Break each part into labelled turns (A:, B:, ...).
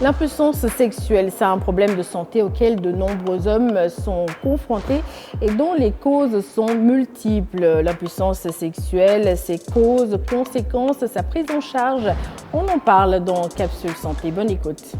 A: L'impuissance sexuelle, c'est un problème de santé auquel de nombreux hommes sont confrontés et dont les causes sont multiples. L'impuissance sexuelle, ses causes, conséquences, sa prise en charge, on en parle dans Capsule Santé. Bonne écoute.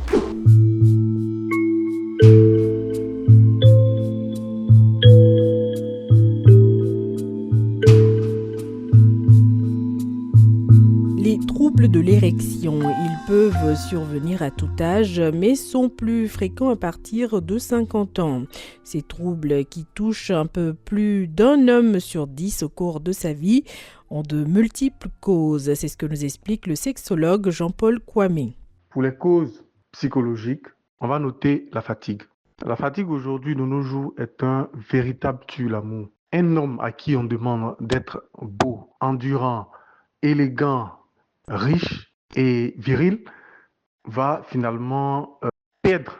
A: Les troubles de l'érection, ils peuvent survenir à tout âge, mais sont plus fréquents à partir de 50 ans. Ces troubles qui touchent un peu plus d'un homme sur 10 au cours de sa vie ont de multiples causes. C'est ce que nous explique le sexologue Jean-Paul Kwame.
B: Pour les causes psychologiques, on va noter la fatigue. La fatigue aujourd'hui, de nos jours, est un véritable tue-l'amour. Un homme à qui on demande d'être beau, endurant, élégant, riche et viril va finalement perdre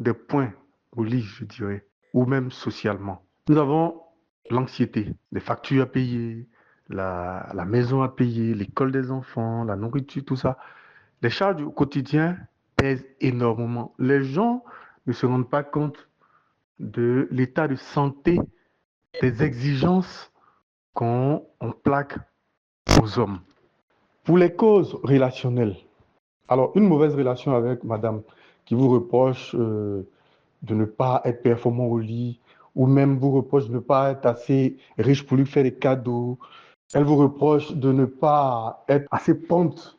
B: des points au lit, je dirais, ou même socialement. Nous avons l'anxiété, les factures à payer, la maison à payer, l'école des enfants, la nourriture, tout ça. Les charges au quotidien pèsent énormément. Les gens ne se rendent pas compte de l'état de santé, des exigences qu'on plaque aux hommes. Pour les causes relationnelles, alors une mauvaise relation avec madame qui vous reproche de ne pas être performant au lit, ou même vous reproche de ne pas être assez riche pour lui faire des cadeaux, elle vous reproche de ne pas être assez prompte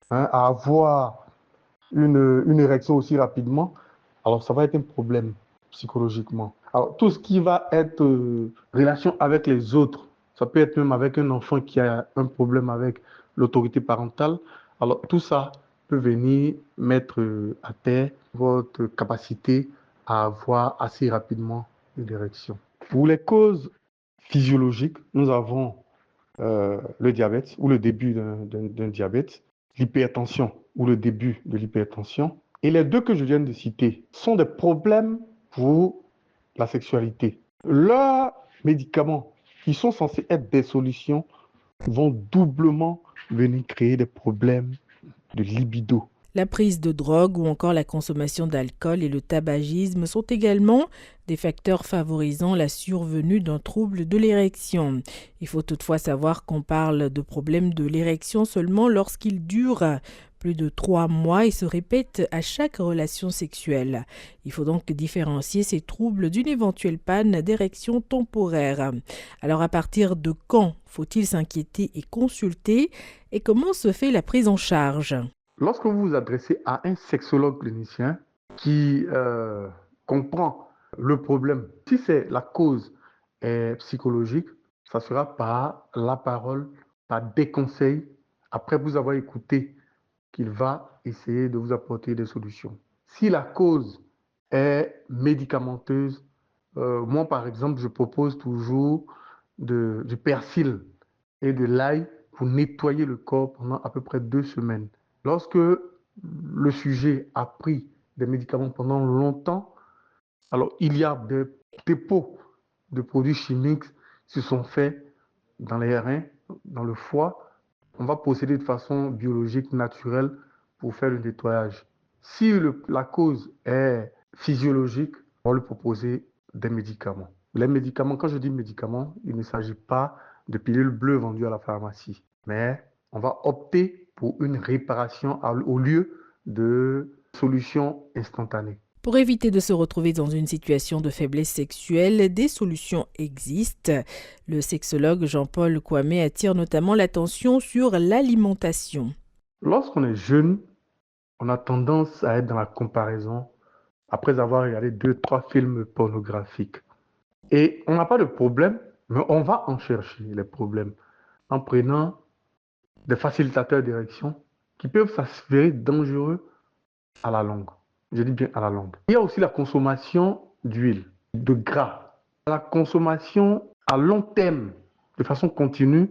B: à avoir une érection aussi rapidement, alors ça va être un problème psychologiquement. Alors tout ce qui va être relation avec les autres, ça peut être même avec un enfant qui a un problème avec l'autorité parentale, alors tout ça peut venir mettre à terre votre capacité à avoir assez rapidement une érection. Pour les causes physiologiques, nous avons le diabète ou le début d'un diabète, l'hypertension ou le début de l'hypertension. Et les deux que je viens de citer sont des problèmes pour la sexualité. Leurs médicaments, qui sont censés être des solutions, vont doublement venir créer des problèmes de libido.
A: La prise de drogue ou encore la consommation d'alcool et le tabagisme sont également des facteurs favorisant la survenue d'un trouble de l'érection. Il faut toutefois savoir qu'on parle de problème de l'érection seulement lorsqu'il dure plus de 3 mois et se répète à chaque relation sexuelle. Il faut donc différencier ces troubles d'une éventuelle panne d'érection temporaire. Alors à partir de quand faut-il s'inquiéter et consulter et comment se fait la prise en charge ?
B: Lorsque vous vous adressez à un sexologue clinicien qui comprend le problème, si c'est la cause est psychologique, ça sera par la parole, par des conseils, après vous avoir écouté, qu'il va essayer de vous apporter des solutions. Si la cause est médicamenteuse, moi par exemple, je propose toujours du persil et de l'ail pour nettoyer le corps pendant à peu près 2 semaines. Lorsque le sujet a pris des médicaments pendant longtemps, alors il y a des dépôts de produits chimiques qui se sont faits dans les reins, dans le foie. On va procéder de façon biologique, naturelle, pour faire le nettoyage. Si la cause est physiologique, on va lui proposer des médicaments. Les médicaments, quand je dis médicaments, il ne s'agit pas de pilules bleues vendues à la pharmacie, mais on va opter pour une réparation au lieu de solutions instantanées.
A: Pour éviter de se retrouver dans une situation de faiblesse sexuelle, des solutions existent. Le sexologue Jean-Paul Kwame attire notamment l'attention sur l'alimentation.
B: Lorsqu'on est jeune, on a tendance à être dans la comparaison après avoir regardé 2, 3 films pornographiques. Et on n'a pas de problème, mais on va en chercher les problèmes en prenant des facilitateurs d'érection qui peuvent s'avérer dangereux à la longue. Je dis bien à la longue. Il y a aussi la consommation d'huile, de gras, la consommation à long terme, de façon continue,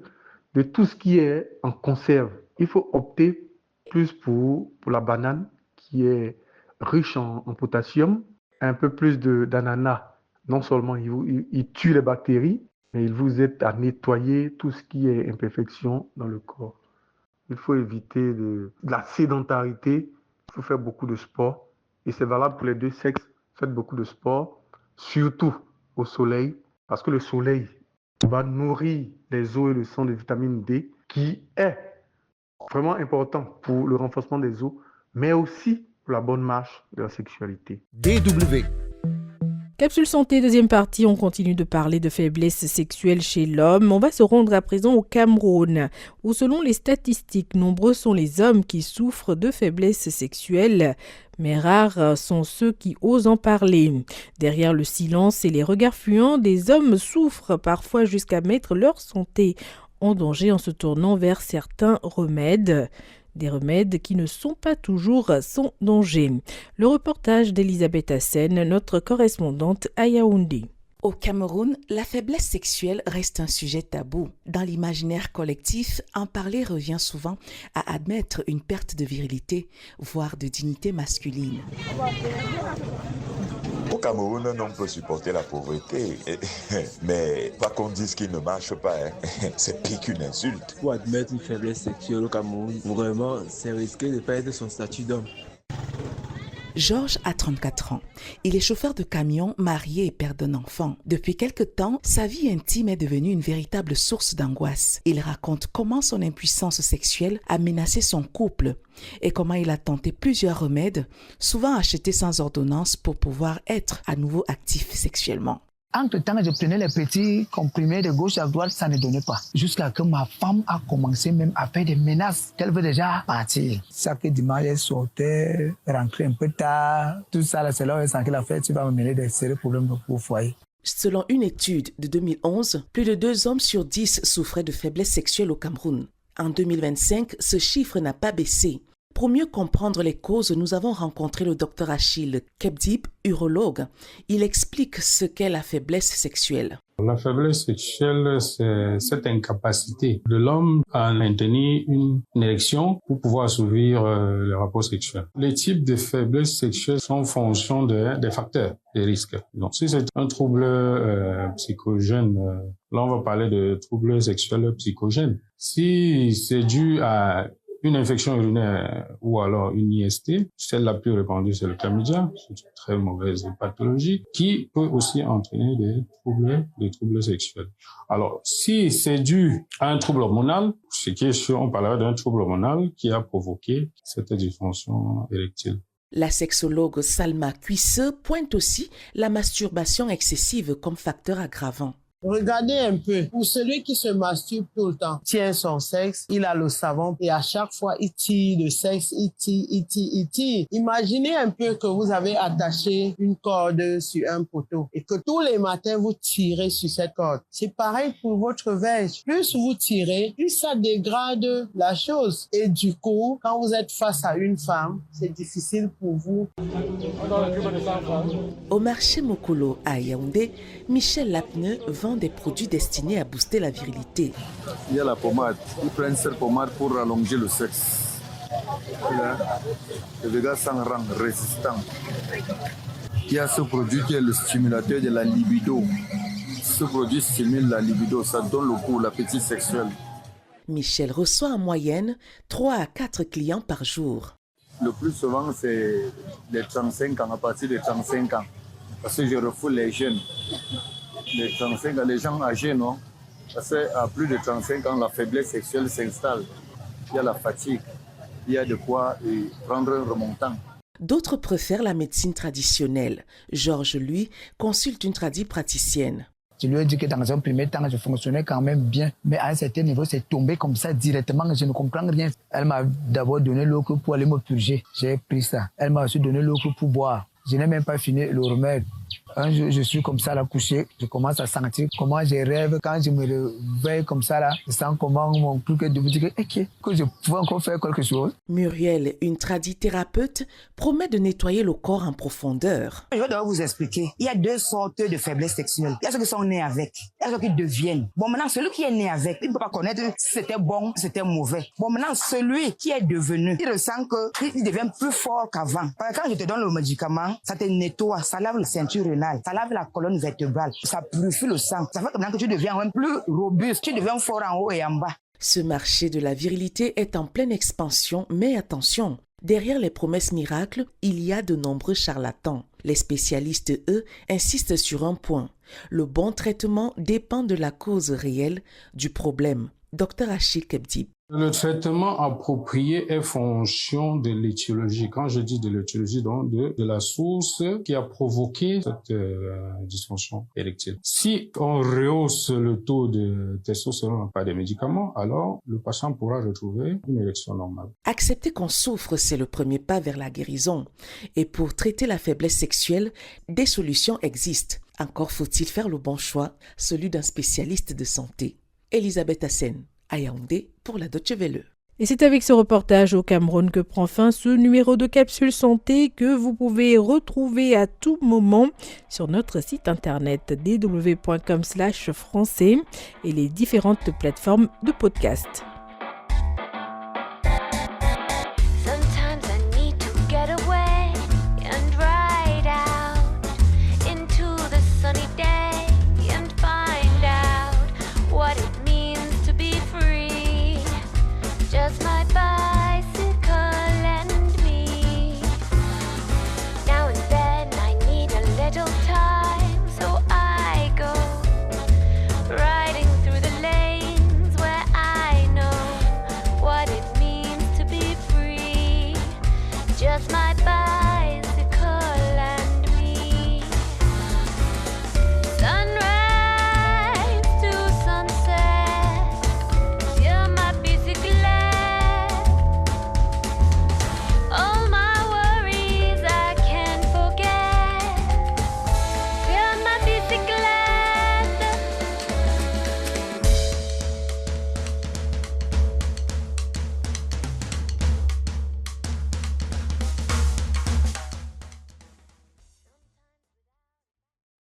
B: de tout ce qui est en conserve. Il faut opter plus pour la banane qui est riche en potassium, un peu plus d'ananas. Non seulement il tue les bactéries, mais il vous aide à nettoyer tout ce qui est imperfection dans le corps. Il faut éviter de la sédentarité, Il faut faire beaucoup de sport. Et c'est valable pour les deux sexes. Faites beaucoup de sport, surtout au soleil, parce que le soleil va nourrir les os et le sang de vitamine D, qui est vraiment important pour le renforcement des os, mais aussi pour la bonne marche de la sexualité.
C: DW.
A: Capsule santé, deuxième partie, on continue de parler de faiblesse sexuelle chez l'homme. On va se rendre à présent au Cameroun, où selon les statistiques, nombreux sont les hommes qui souffrent de faiblesse sexuelle, mais rares sont ceux qui osent en parler. Derrière le silence et les regards fuyants, des hommes souffrent parfois jusqu'à mettre leur santé en danger en se tournant vers certains remèdes. Des remèdes qui ne sont pas toujours sans danger. Le reportage d'Elisabeth Hassen, notre correspondante à Yaoundé.
D: Au Cameroun, la faiblesse sexuelle reste un sujet tabou. Dans l'imaginaire collectif, en parler revient souvent à admettre une perte de virilité, voire de dignité masculine.
E: Au Cameroun, on peut supporter la pauvreté, mais pas qu'on dise qu'il ne marche pas, c'est pire qu'une insulte.
F: Pour admettre une faiblesse sexuelle au Cameroun, vraiment, c'est risqué de perdre son statut d'homme.
D: Georges a 34 ans. Il est chauffeur de camion, marié et père d'un enfant. Depuis quelque temps, sa vie intime est devenue une véritable source d'angoisse. Il raconte comment son impuissance sexuelle a menacé son couple et comment il a tenté plusieurs remèdes, souvent achetés sans ordonnance pour pouvoir être à nouveau actif sexuellement.
G: Entre-temps, je prenais les petits comprimés de gauche à droite, ça ne donnait pas. Jusqu'à ce que ma femme a commencé même à faire des menaces qu'elle veut déjà partir. Chaque dimanche, elle sortait, rentrait un peu tard. Tout ça, c'est là où elle sent qu'elle a fait, tu vas me mêler des sérieux problèmes au foyer.
D: Selon une étude de 2011, plus de 2 hommes sur 10 souffraient de faiblesse sexuelle au Cameroun. En 2025, ce chiffre n'a pas baissé. Pour mieux comprendre les causes, nous avons rencontré le Dr Achille Kebdib, urologue. Il explique ce qu'est la faiblesse sexuelle.
H: La faiblesse sexuelle, c'est cette incapacité de l'homme à maintenir une érection pour pouvoir assouvir le rapport sexuel. Les types de faiblesse sexuelle sont en fonction des facteurs, des risques. Donc, si c'est un trouble psychogène, là, on va parler de trouble sexuel psychogène. Si c'est dû à une infection urinaire ou alors une IST, celle la plus répandue, c'est le chlamydia, c'est une très mauvaise pathologie qui peut aussi entraîner des troubles sexuels. Alors, si c'est dû à un trouble hormonal, ce qui est sûr, on parlera d'un trouble hormonal qui a provoqué cette dysfonction érectile.
D: La sexologue Salma Cuisseux pointe aussi la masturbation excessive comme facteur aggravant.
I: Regardez un peu, pour celui qui se masturbe tout le temps, tient son sexe, il a le savon et à chaque fois il tire le sexe, il tire. Imaginez un peu que vous avez attaché une corde sur un poteau et que tous les matins vous tirez sur cette corde. C'est pareil pour votre verge. Plus vous tirez, plus ça dégrade la chose. Et du coup, quand vous êtes face à une femme, c'est difficile pour vous.
D: Au marché Mokolo à Yaoundé, Michel Lapneux vend des produits destinés à booster la virilité.
J: Il y a la pommade. Ils prennent cette pommade pour rallonger le sexe. Là, le gars s'en rend résistant. Il y a ce produit qui est le stimulateur de la libido. Ce produit stimule la libido, ça donne le goût, l'appétit sexuel.
D: Michel reçoit en moyenne 3 à 4 clients par jour.
J: Le plus souvent, c'est les 35 ans, à partir de 35 ans. Parce que je refoule les jeunes. Les 35 ans, les gens âgés, non? Parce qu'à plus de 35 ans, la faiblesse sexuelle s'installe. Il y a la fatigue, il y a de quoi prendre un remontant.
D: D'autres préfèrent la médecine traditionnelle. Georges, lui, consulte une praticienne.
G: Je lui ai dit que dans un premier temps, je fonctionnais quand même bien. Mais à un certain niveau, c'est tombé comme ça directement. Je ne comprends rien. Elle m'a d'abord donné l'eau pour aller me purger. J'ai pris ça. Elle m'a aussi donné l'eau pour boire. Je n'ai même pas fini le remède. Un jour, je suis comme ça là couché, je commence à sentir comment je rêve. Quand je me réveille comme ça là, je sens comment mon truc est devenu que je pouvais encore faire quelque chose.
D: Muriel, une tradithérapeute, promet de nettoyer le corps en profondeur.
K: Je vais devoir vous expliquer. Il y a 2 sortes de faiblesses sexuelles. Il y a ceux qui sont nés avec, il y a ceux qui deviennent. Bon, maintenant, celui qui est né avec, il ne peut pas connaître si c'était bon, si c'était mauvais. Bon, maintenant, celui qui est devenu, il ressent qu'il devient plus fort qu'avant. Quand je te donne le médicament, ça te nettoie, ça lave la ceinture rénale, ça lave la colonne vertébrale, ça purifie le sang. Ça fait que maintenant que tu deviens même plus robuste, tu deviens fort en haut et en bas.
D: Ce marché de la virilité est en pleine expansion, mais attention, Derrière les promesses miracles, il y a de nombreux charlatans. Les spécialistes, eux, insistent sur un point. Le bon traitement dépend de la cause réelle du problème. Dr Achille Kebdib.
H: Le traitement approprié est fonction de l'étiologie. Quand je dis de l'étiologie, donc de la source qui a provoqué cette dysfonction érectile. Si on rehausse le taux de testostérone par des médicaments, alors le patient pourra retrouver une érection normale.
D: Accepter qu'on souffre, c'est le premier pas vers la guérison. Et pour traiter la faiblesse sexuelle, des solutions existent. Encore faut-il faire le bon choix, celui d'un spécialiste de santé. Elisabeth Hassen, à Yaoundé pour la Deutsche Welle.
A: Et c'est avec ce reportage au Cameroun que prend fin ce numéro de Capsule Santé que vous pouvez retrouver à tout moment sur notre site internet dw.com/français et les différentes plateformes de podcast.